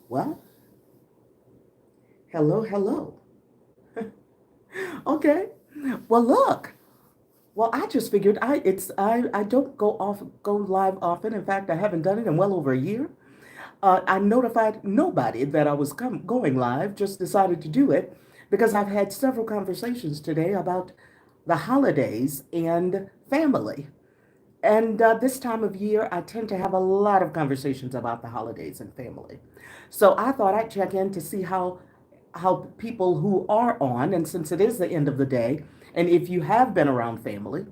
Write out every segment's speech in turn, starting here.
Well, hello, hello. Okay. Well, look. Well, I just figured I don't go live often. In fact, I haven't done it in well over a year. I notified nobody that I was going live. Just decided to do it because I've had several conversations today about the holidays and family. And this time of year, I tend to have a lot of conversations about the holidays and family. So I thought I'd check in to see how people who are on, and since it is the end of the day, and if you have been around family,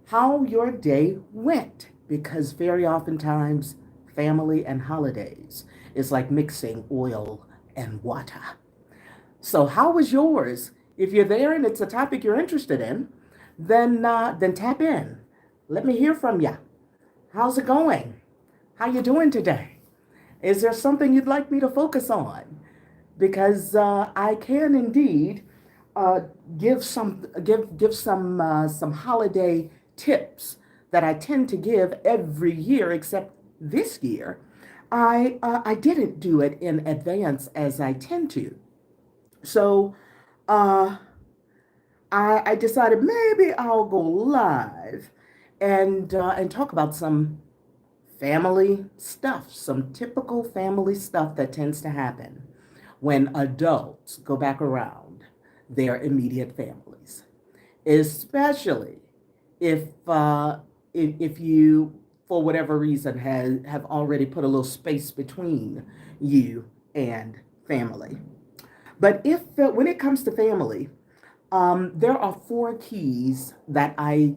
how your day went. Because very oftentimes, family and holidays is like mixing oil and water. So how was yours? If you're there and it's a topic you're interested in, then tap in. Let me hear from you. How's it going? How you doing today? Is there something you'd like me to focus on? Because I can indeed uh, give some holiday tips that I tend to give every year, except this year. I didn't do it in advance as I tend to. So uh, I decided maybe I'll go live and talk about some family stuff, some typical family stuff that tends to happen when adults go back around their immediate families, especially if if you, for whatever reason, have already put a little space between you and family. But if when it comes to family, there are four keys that I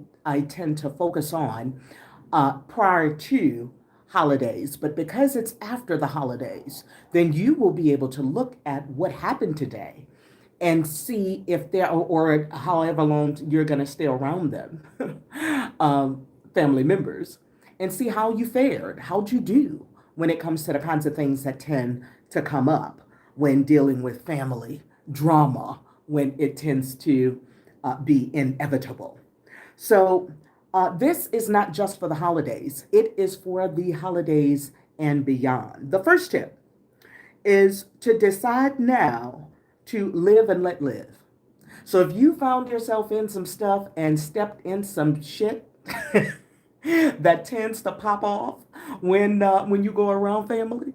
tend to focus on prior to holidays. But because it's after the holidays, then you will be able to look at what happened today and see if there or however long you're going to stay around them, family members, and see how you fared. How'd you do when it comes to the kinds of things that tend to come up when dealing with family drama, when it tends to be inevitable. So, this is not just for the holidays, it is for the holidays and beyond. The first tip is to decide now to live and let live. So, if you found yourself in some stuff and stepped in some shit that tends to pop off when you go around family,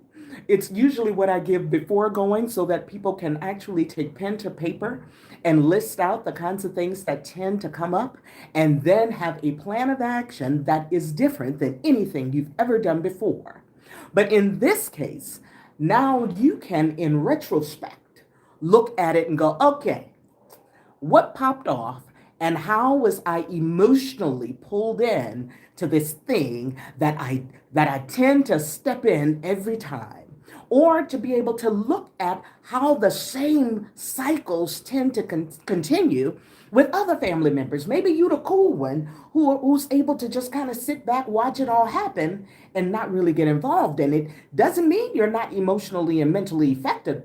it's usually what I give before going so that people can actually take pen to paper and list out the kinds of things that tend to come up and then have a plan of action that is different than anything you've ever done before. But in this case, now you can, in retrospect, look at it and go, okay, what popped off and how was I emotionally pulled in to this thing that I tend to step in every time, or to be able to look at how the same cycles tend to continue with other family members. Maybe you're the cool one who's able to just kind of sit back, watch it all happen, and not really get involved in it. Doesn't mean you're not emotionally and mentally affected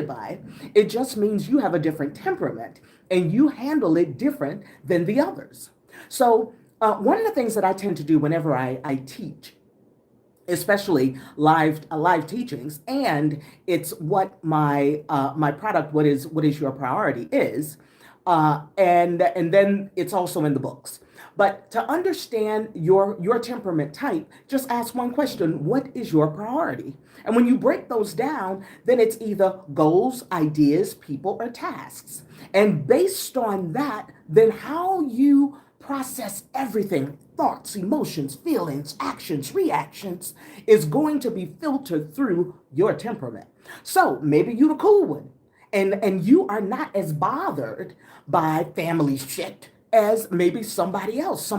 by it. It just means you have a different temperament and you handle it different than the others. So, one of the things that I tend to do whenever I teach, especially live teachings, and it's what my product, what is your priority is, and then it's also in the books. But to understand your temperament type, just ask one question: what is your priority? And when you break those down, then it's either goals, ideas, people, or tasks. And based on that, then how you process everything, thoughts, emotions, feelings, actions, reactions, is going to be filtered through your temperament. So maybe you're the cool one, and you are not as bothered by family shit as maybe somebody else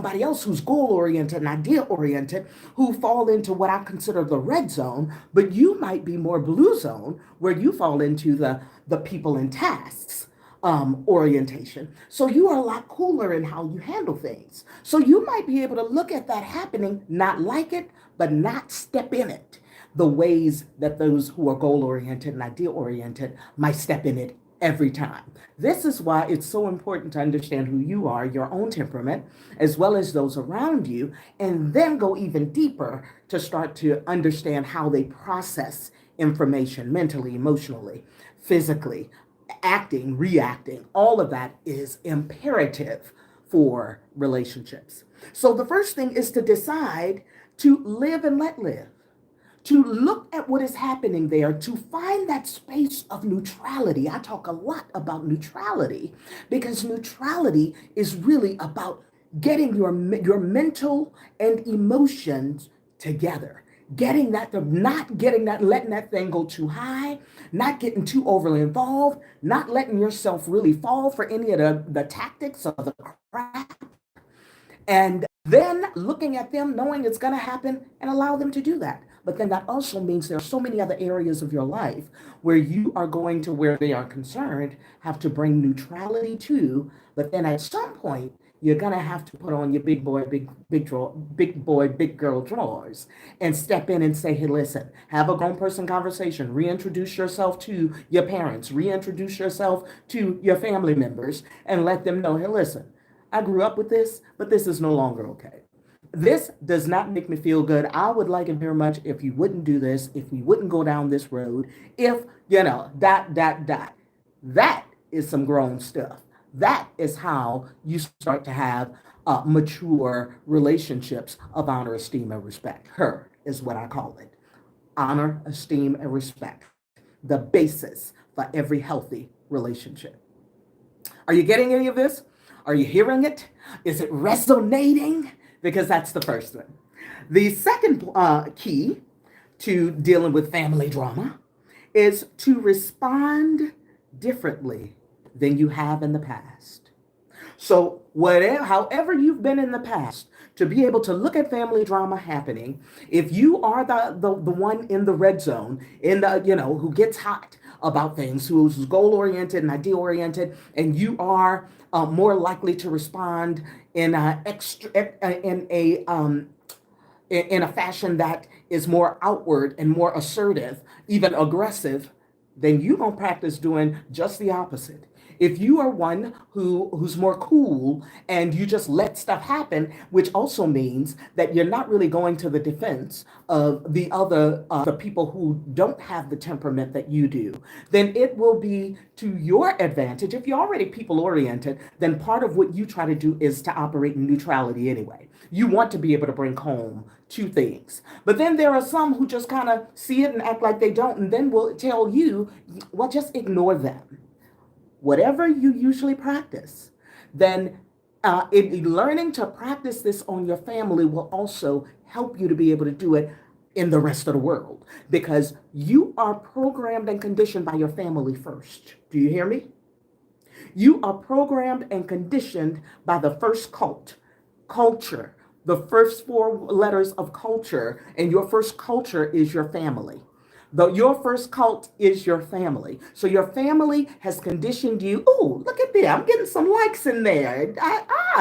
who's goal oriented and idea oriented, who fall into what I consider the red zone, but you might be more blue zone, where you fall into the people and tasks orientation. So you are a lot cooler in how you handle things. So you might be able to look at that happening, not like it, but not step in it the ways that those who are goal oriented and idea oriented might step in it every time. This is why it's so important to understand who you are, your own temperament, as well as those around you, and then go even deeper to start to understand how they process information mentally, emotionally, physically, acting, reacting. All of that is imperative for relationships. So the first thing is to decide to live and let live, to look at what is happening there, to find that space of neutrality. I talk a lot about neutrality because neutrality is really about getting your mental and emotions together. Getting that, not getting that, letting that thing go too high, not getting too overly involved, not letting yourself really fall for any of the tactics of the crap, and then looking at them, knowing it's going to happen, and allow them to do that. But then that also means there are so many other areas of your life where you are going to, where they are concerned, have to bring neutrality to. But then at some point, you're gonna have to put on your big boy, big girl drawers and step in and say, hey, listen, have a grown person conversation, reintroduce yourself to your parents, reintroduce yourself to your family members, and let them know, hey, listen, I grew up with this, but this is no longer okay. This does not make me feel good. I would like it very much if you wouldn't do this, if we wouldn't go down this road, if, dot. That is some grown stuff. That is how you start to have mature relationships of honor, esteem, and respect. Her is what I call it. Honor, esteem, and respect. The basis for every healthy relationship. Are you getting any of this? Are you hearing it? Is it resonating? Because that's the first one. The second key to dealing with family drama is to respond differently than you have in the past. So whatever, however you've been in the past, to be able to look at family drama happening, if you are the one in the red zone, in the, who gets hot about things, who's goal oriented and idea oriented, and you are more likely to respond in a fashion that is more outward and more assertive, even aggressive, then you're gonna practice doing just the opposite. If you are one who's more cool and you just let stuff happen, which also means that you're not really going to the defense of the other the people who don't have the temperament that you do, then it will be to your advantage. If you're already people oriented, then part of what you try to do is to operate in neutrality anyway. You want to be able to bring home two things. But then there are some who just kind of see it and act like they don't, and then will tell you, well, just ignore them. Whatever you usually practice, then learning to practice this on your family will also help you to be able to do it in the rest of the world, because you are programmed and conditioned by your family first. Do you hear me? You are programmed and conditioned by the first culture, the first four letters of culture, and your first culture is your family. Your first cult is your family. So your family has conditioned you. Oh, look at there. I'm getting some likes in there.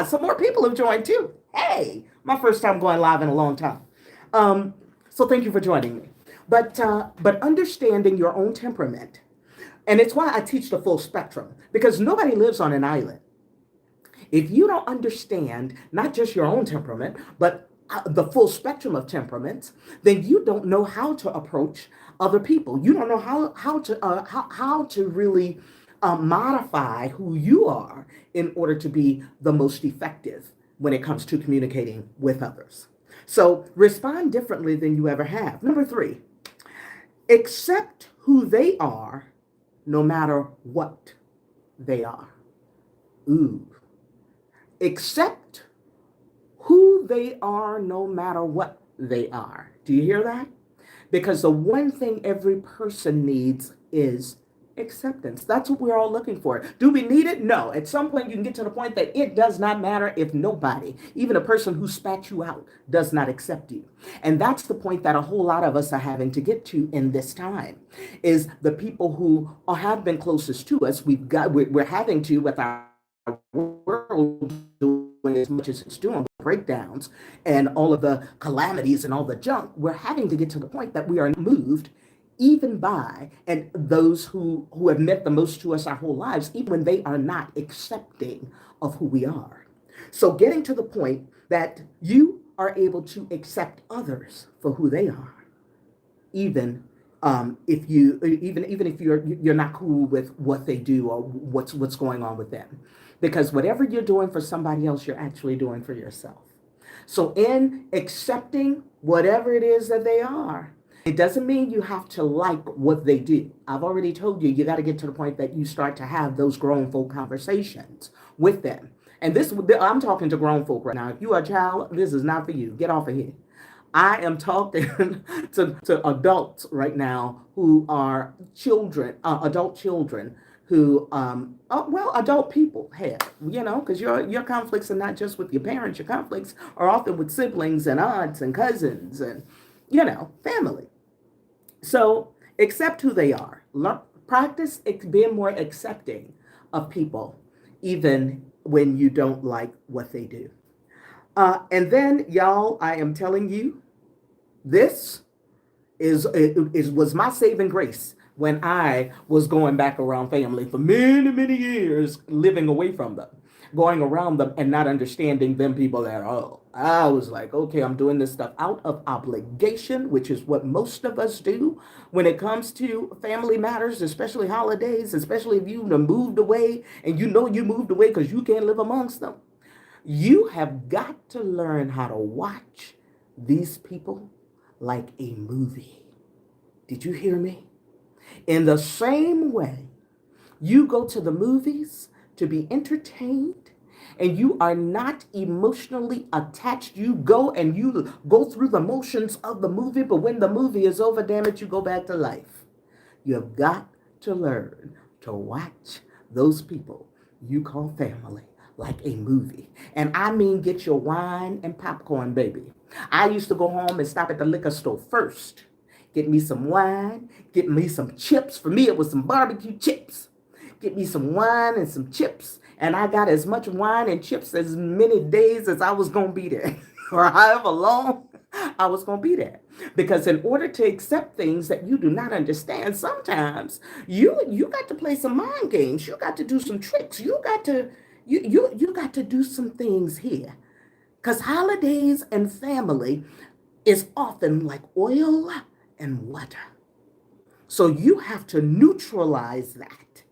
Some more people have joined too. Hey, my first time going live in a long time. So thank you for joining me. But understanding your own temperament, and it's why I teach the full spectrum, because nobody lives on an island. If you don't understand not just your own temperament, but the full spectrum of temperaments, then you don't know how to approach other people. You don't know how to really modify who you are in order to be the most effective when it comes to communicating with others. So respond differently than you ever have. Number 3, accept who they are no matter what they are. Ooh. Accept who they are no matter what they are. Do you hear that? Because the one thing every person needs is acceptance. That's what we're all looking for. Do we need it? No. At some point, you can get to the point that it does not matter if nobody, even a person who spat you out, does not accept you. And that's the point that a whole lot of us are having to get to in this time, is the people who have been closest to us. We're having to, with our world doing as much as it's doing, breakdowns and all of the calamities and all the junk, we're having to get to the point that we are moved even by and those who have meant the most to us our whole lives, even when they are not accepting of who we are. So getting to the point that you are able to accept others for who they are, even If you even if you're not cool with what they do or what's going on with them, because whatever you're doing for somebody else, you're actually doing for yourself. So in accepting whatever it is that they are, it doesn't mean you have to like what they do. I've already told you, you got to get to the point that you start to have those grown folk conversations with them. And this, I'm talking to grown folk right now. If you are a child, this is not for you. Get off of here. I am talking to adults right now who are children, adult children who, well, adult people have, because your conflicts are not just with your parents. Your conflicts are often with siblings and aunts and cousins and, family. So accept who they are. Practice being more accepting of people, even when you don't like what they do. And then, y'all, I am telling you, this was my saving grace when I was going back around family for many, many years, living away from them, going around them and not understanding them people at all. I was like, okay, I'm doing this stuff out of obligation, which is what most of us do when it comes to family matters, especially holidays, especially if you moved away and you know you moved away because you can't live amongst them. You have got to learn how to watch these people like a movie. Did you hear me? In the same way, you go to the movies to be entertained and you are not emotionally attached. You go and you go through the motions of the movie, but when the movie is over, damn it, you go back to life. You have got to learn to watch those people you call family like a movie. And I mean, get your wine and popcorn, baby. I used to go home and stop at the liquor store first. Get me some wine, get me some chips. For me, it was some barbecue chips. Get me some wine and some chips. And I got as much wine and chips as many days as I was going to be there, or however long I was going to be there. Because in order to accept things that you do not understand, sometimes you got to play some mind games. You got to do some tricks. You got to do some things here. Because holidays and family is often like oil and water. So you have to neutralize that.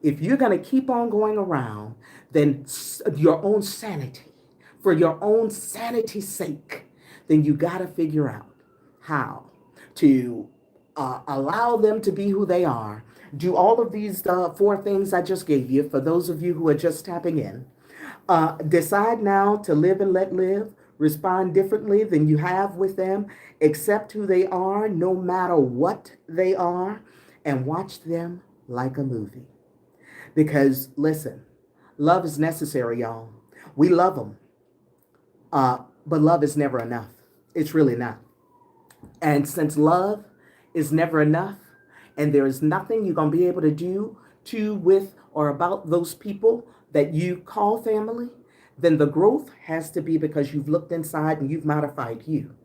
If you're going to keep on going around, then your own sanity, for your own sanity's sake, then you got to figure out how to allow them to be who they are. Do all of these 4 things I just gave you for those of you who are just tapping in. Decide now to live and let live. Respond differently than you have with them. Accept who they are, no matter what they are, and watch them like a movie. Because listen, love is necessary, y'all. We love them, but love is never enough. It's really not. And since love is never enough, and there is nothing you're going to be able to do to, with, or about those people that you call family, then the growth has to be because you've looked inside and you've modified you.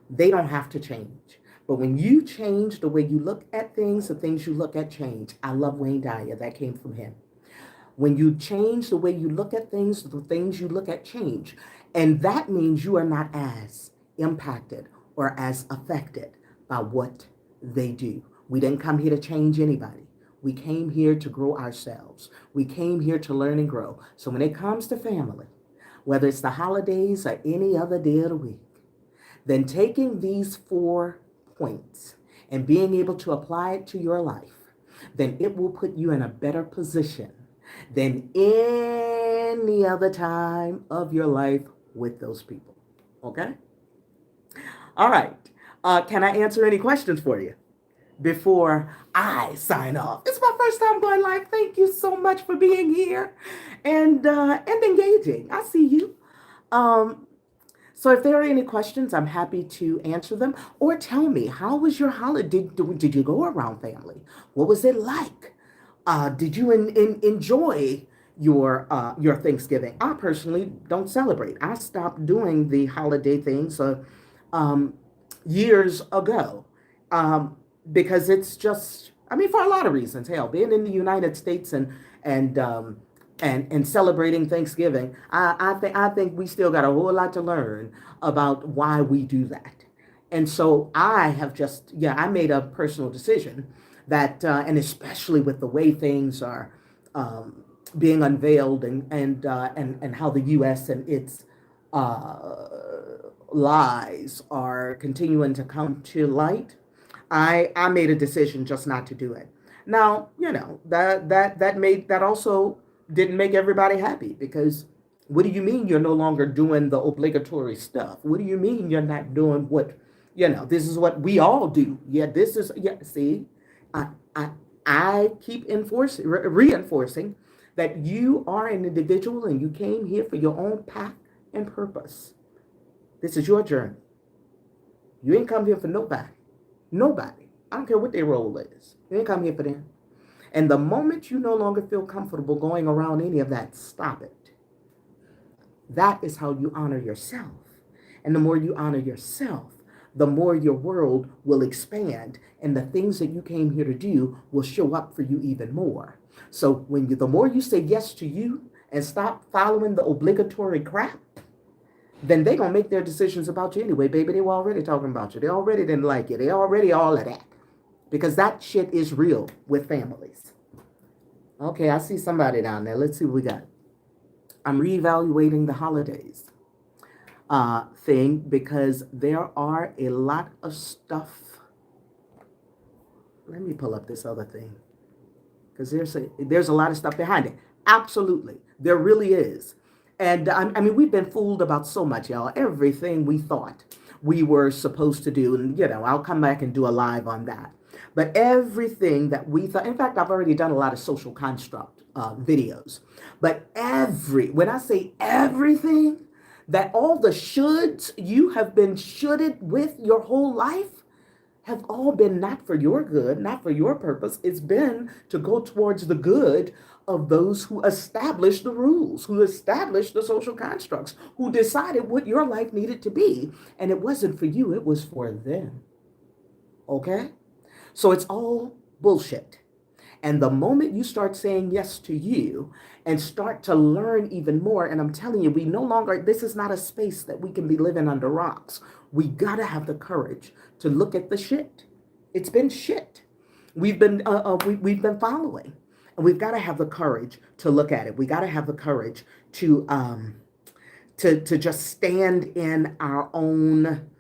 They don't have to change. But when you change the way you look at things, the things you look at change. I love Wayne Dyer. That came from him. When you change the way you look at things, the things you look at change. And that means you are not as impacted or as affected by what they do. We didn't come here to change anybody. We came here to grow ourselves. We came here to learn and grow. So when it comes to family, whether it's the holidays or any other day of the week, then taking these 4 points and being able to apply it to your life, then it will put you in a better position than any other time of your life with those people. Okay? All right. Can I answer any questions for you before I sign off? It's my first time going live. Thank you so much for being here and engaging. I see you. So if there are any questions, I'm happy to answer them. Or tell me, how was your holiday? Did you go around family? What was it like? Did you enjoy your Thanksgiving? I personally don't celebrate. I stopped doing the holiday things years ago because it's just, I mean, for a lot of reasons. Hell, being in the United States and celebrating Thanksgiving, I think we still got a whole lot to learn about why we do that. And so I have just, yeah, I made a personal decision that, and especially with the way things are um, being unveiled, and how the U.S. and its uh, lies are continuing to come to light, I made a decision just not to do it. Now, that also didn't make everybody happy, because what do you mean you're no longer doing the obligatory stuff? What do you mean you're not doing what, this is what we all do? Yeah, this is, yeah, see, I, I, I keep reinforcing that you are an individual and you came here for your own path and purpose. This is your journey. You ain't come here for nobody. Nobody. I don't care what their role is. You ain't come here for them. And the moment you no longer feel comfortable going around any of that, stop it. That is how you honor yourself. And the more you honor yourself, the more your world will expand, and the things that you came here to do will show up for you even more. So the more you say yes to you and stop following the obligatory crap, then they're going to make their decisions about you anyway, baby. They were already talking about you. They already didn't like you. They already all of that. Because that shit is real with families. Okay, I see somebody down there. Let's see what we got. I'm reevaluating the holidays thing, because there are a lot of stuff. Let me pull up this other thing, because there's a lot of stuff behind it. Absolutely. There really is. And I mean, we've been fooled about so much, y'all. Everything we thought we were supposed to do. And, I'll come back and do a live on that. But everything that we thought, in fact, I've already done a lot of social construct videos. But when I say everything, that all the shoulds you have been shoulded with your whole life have all been not for your good, not for your purpose. It's been to go towards the good of those who established the rules, who established the social constructs, who decided what your life needed to be. And it wasn't for you, it was for them. Okay? So it's all bullshit. And the moment you start saying yes to you and start to learn even more, and I'm telling you, this is not a space that we can be living under rocks. We gotta have the courage to look at the shit. It's been shit. We've been following, and we've got to have the courage to look at it. We got to have the courage to just stand in our own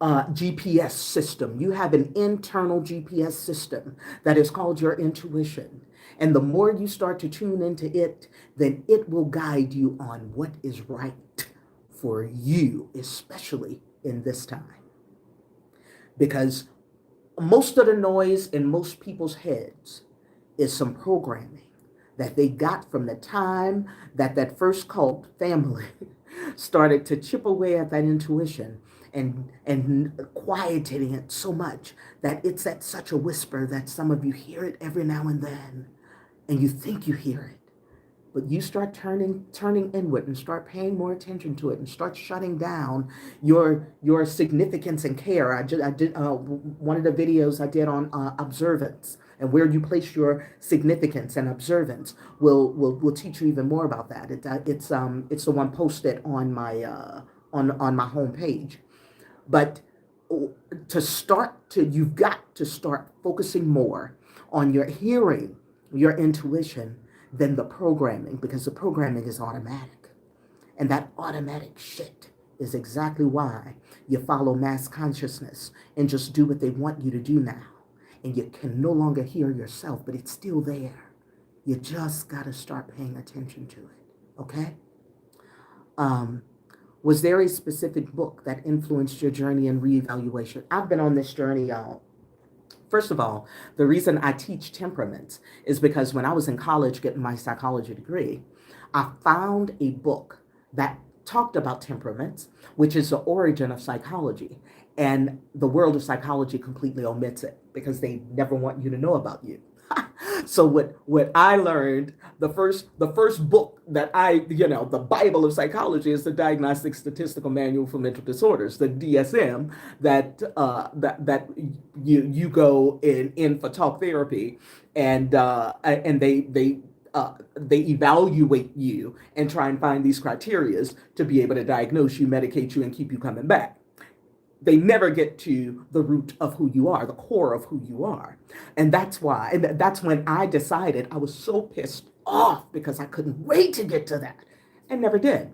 GPS system. You have an internal GPS system that is called your intuition. And the more you start to tune into it, then it will guide you on what is right for you, especially in this time. Because most of the noise in most people's heads is some programming that they got from the time that first cult family started to chip away at that intuition and quieting it so much that it's at such a whisper that some of you hear it every now and then, and you think you hear it. But you start turning inward and start paying more attention to it and start shutting down your significance and care. I did one of the videos I did on observance, and where you place your significance and observance will teach you even more about that. It's the one posted on my on my homepage. But you've got to start focusing more on your hearing, your intuition, than the programming, because the programming is automatic. And that automatic shit is exactly why you follow mass consciousness and just do what they want you to do now. And you can no longer hear yourself, but it's still there. You just got to start paying attention to it, okay? Was there a specific book that influenced your journey in reevaluation? I've been on this journey, y'all. First of all, the reason I teach temperaments is because when I was in college getting my psychology degree, I found a book that talked about temperaments, which is the origin of psychology. And the world of psychology completely omits it because they never want you to know about you. So what I learned, the first book that the Bible of psychology is the Diagnostic Statistical Manual for Mental Disorders, the DSM, that you go in for talk therapy, and they they evaluate you and try and find these criterias to be able to diagnose you, medicate you, and keep you coming back. They never get to the root of who you are, the core of who you are. And that's why, and that's when I decided. I was so pissed off because I couldn't wait to get to that and never did.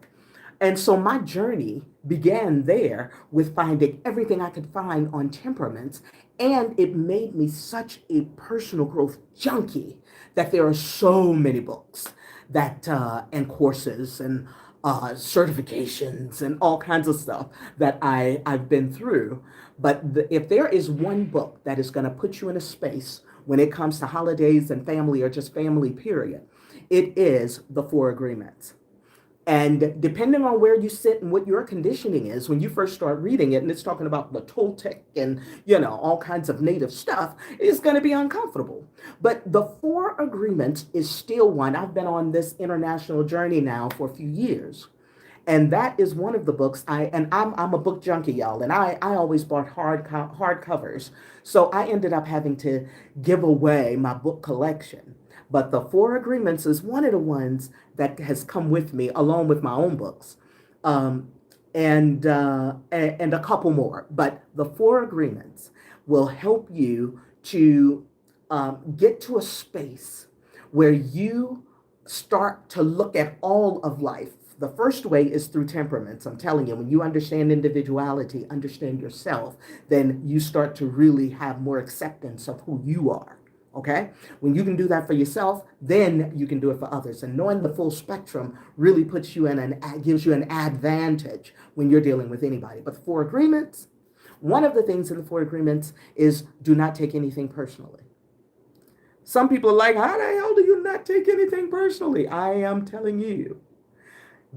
And so my journey began there with finding everything I could find on temperaments. And it made me such a personal growth junkie that there are so many books that and courses and certifications and all kinds of stuff that I've been through. But if there is one book that is going to put you in a space when it comes to holidays and family or just family, period, it is The Four Agreements. And depending on where you sit and what your conditioning is, when you first start reading it, and it's talking about the Toltec and, all kinds of native stuff, it's going to be uncomfortable. But the Four Agreements is still one. I've been on this international journey now for a few years. And that is one of the books I'm a book junkie, y'all, and I always bought hard covers. So I ended up having to give away my book collection. But the Four Agreements is one of the ones that has come with me along with my own books, and a couple more. But the Four Agreements will help you to get to a space where you start to look at all of life. The first way is through temperaments. I'm telling you, when you understand individuality, understand yourself, then you start to really have more acceptance of who you are. Okay? When you can do that for yourself, then you can do it for others. And knowing the full spectrum really puts you gives you an advantage when you're dealing with anybody. But the Four Agreements, one of the things in the Four Agreements is do not take anything personally. Some people are like, how the hell do you not take anything personally? I am telling you,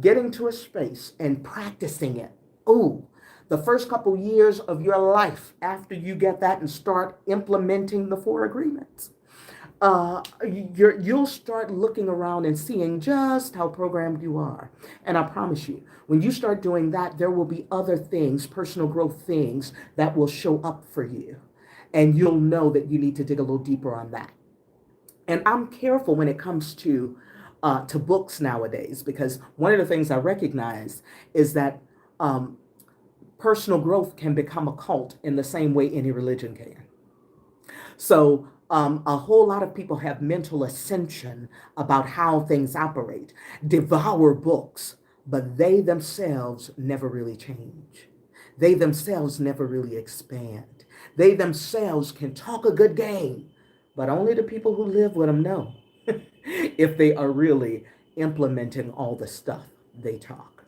getting to a space and practicing it. Oh, the first couple years of your life after you get that and start implementing the Four Agreements, you'll start looking around and seeing just how programmed you are. And I promise you, when you start doing that, there will be other things, personal growth things, that will show up for you. And you'll know that you need to dig a little deeper on that. And I'm careful when it comes to books nowadays, because one of the things I recognize is that personal growth can become a cult in the same way any religion can. So a whole lot of people have mental ascension about how things operate, devour books, but they themselves never really change. They themselves never really expand. They themselves can talk a good game, but only the people who live with them know if they are really implementing all the stuff they talk.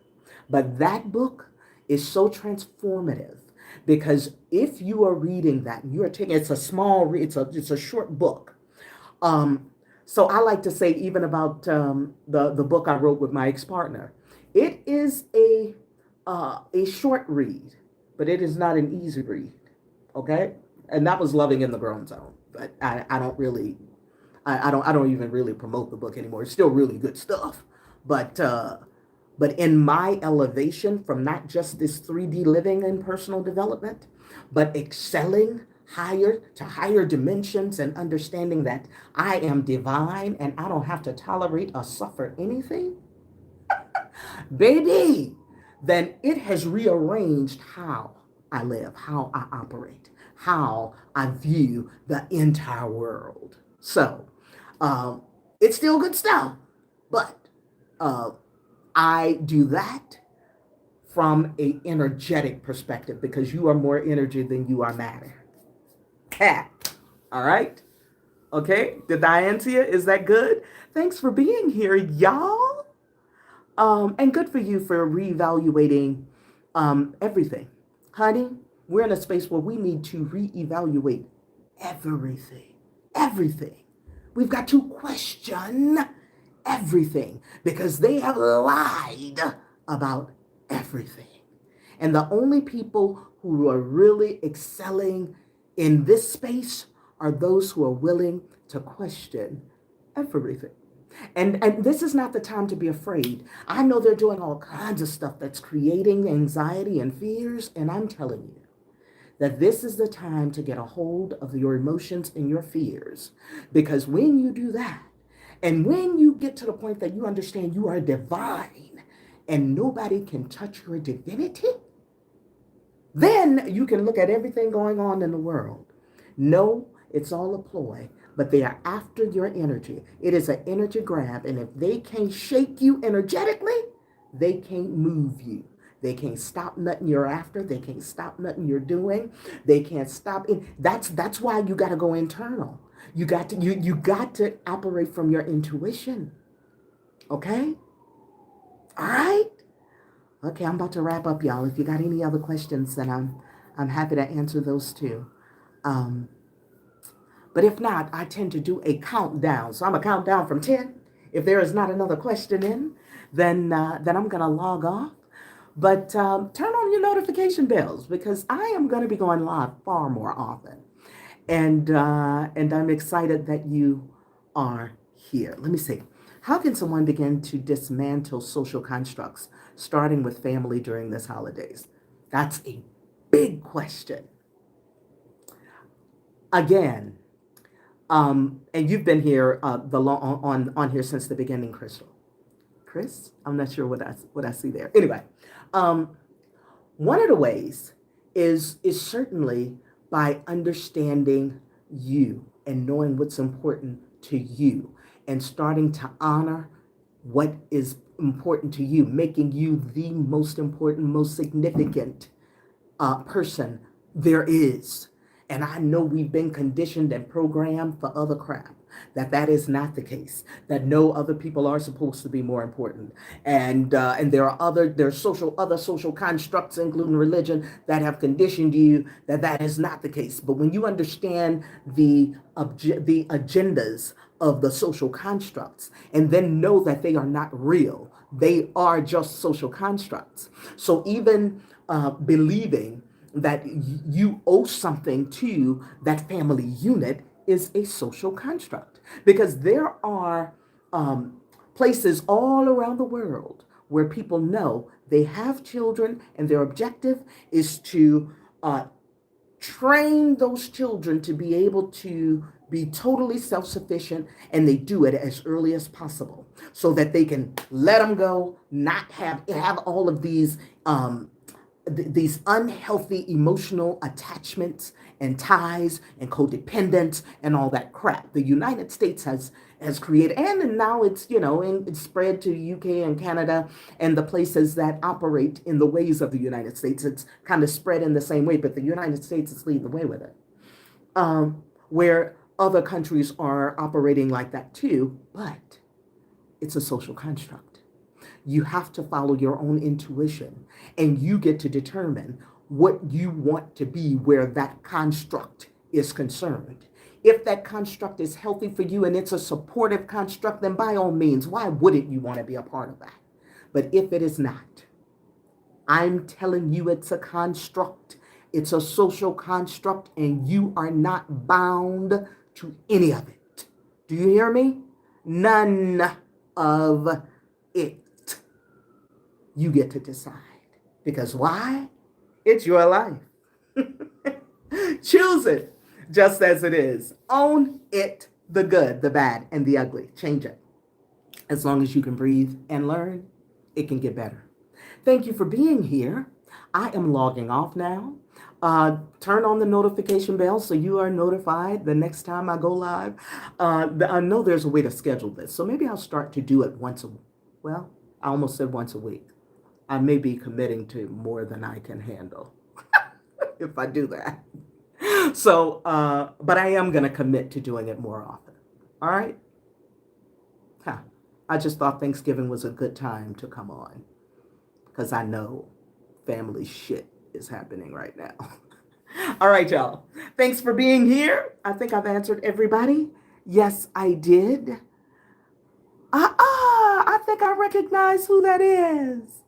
But that book is so transformative, because if you are reading that and you are taking, it's a small, it's a short book. So I like to say, even about the book I wrote with my ex-partner, it is a short read, but it is not an easy read. Okay, and that was Loving in the Grown Zone. But I don't really, I don't even really promote the book anymore. It's still really good stuff, but in my elevation from not just this 3D living and personal development, but excelling higher to higher dimensions and understanding that I am divine and I don't have to tolerate or suffer anything, baby, then it has rearranged how I live, how I operate, how I view the entire world. So it's still good stuff, but I do that from a energetic perspective, because you are more energy than you are matter. Cat. All right? Okay? Did I answer you? Is that good? Thanks for being here, y'all. And good for you for reevaluating everything. Honey, we're in a space where we need to reevaluate everything. Everything. We've got to question everything, because they have lied about everything. And the only people who are really excelling in this space are those who are willing to question everything. And this is not the time to be afraid. I know they're doing all kinds of stuff that's creating anxiety and fears, and I'm telling you that this is the time to get a hold of your emotions and your fears. Because when you do that, And when you get to the point that you understand you are divine and nobody can touch your divinity, then you can look at everything going on in the world. No, it's all a ploy, but they are after your energy. It is an energy grab, and if they can't shake you energetically, they can't move you. They can't stop nothing you're after. They can't stop nothing you're doing. They can't stop it. That's why you got to go internal. You got to operate from your intuition. Okay? All right? Okay, I'm about to wrap up, y'all. If you got any other questions, then I'm happy to answer those too. Um, but if not, I tend to do a countdown. So I'm a count down from 10. If there is not another question in, then I'm gonna log off. But turn on your notification bells because I am gonna be going live far more often, and I'm excited that you are here. Let me see. How can someone begin to dismantle social constructs, starting with family during this holidays? That's a big question. Again, and you've been here on here since the beginning, Crystal. Chris, I'm not sure what I see there. Anyway, um, one of the ways is certainly by understanding you and knowing what's important to you and starting to honor what is important to you, making you the most important, most significant person there is. And I know we've been conditioned and programmed for other crap. That is not the case. That no other people are supposed to be more important, and there's other social constructs, including religion, that have conditioned you that is not the case. But when you understand the agendas of the social constructs, and then know that they are not real, they are just social constructs. So even believing that you owe something to that family unit is a social construct, because there are places all around the world where people know they have children and their objective is to train those children to be able to be totally self-sufficient, and they do it as early as possible so that they can let them go, not have all of these unhealthy emotional attachments and ties and codependence and all that crap. The United States has created, and now it's it's spread to UK and Canada and the places that operate in the ways of the United States. It's kind of spread in the same way, but the United States is leading the way with it. Where other countries are operating like that too, but it's a social construct. You have to follow your own intuition, and you get to determine what you want to be where that construct is concerned. If that construct is healthy for you and it's a supportive construct, then by all means, why wouldn't you want to be a part of that? But if it is not, I'm telling you it's a construct. It's a social construct, and you are not bound to any of it. Do you hear me? None of it. You get to decide. Because why? It's your life. Choose it just as it is. Own it, the good, the bad, and the ugly. Change it. As long as you can breathe and learn, it can get better. Thank you for being here. I am logging off now. Turn on the notification bell so you are notified the next time I go live. I know there's a way to schedule this, so maybe I'll start to do it well, I almost said once a week. I may be committing to more than I can handle if I do that. So, but I am going to commit to doing it more often. All right? Huh. I just thought Thanksgiving was a good time to come on because I know family shit is happening right now. All right, y'all. Thanks for being here. I think I've answered everybody. Yes, I did. I think I recognize who that is.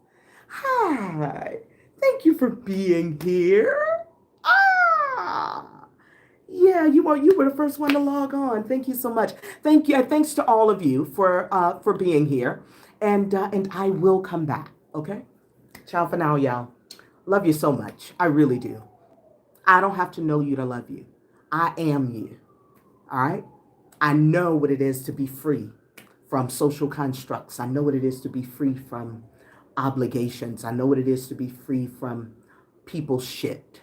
Hi, thank you for being here. Yeah, you were the first one to log on. Thank you so much. Thank you, and thanks to all of you for being here. And I will come back. Okay. Ciao for now, y'all. Love you so much. I really do. I don't have to know you to love you. I am you. All right. I know what it is to be free. from social constructs. I know what it is to be free from obligations. I know what it is to be free from people's shit.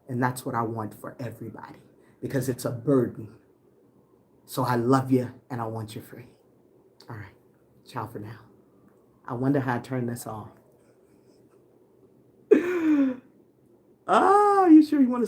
And that's what I want for everybody because it's a burden. So I love you and I want you free. All right. Ciao for now. I wonder how I turn this off. Ah, you sure you want to stop?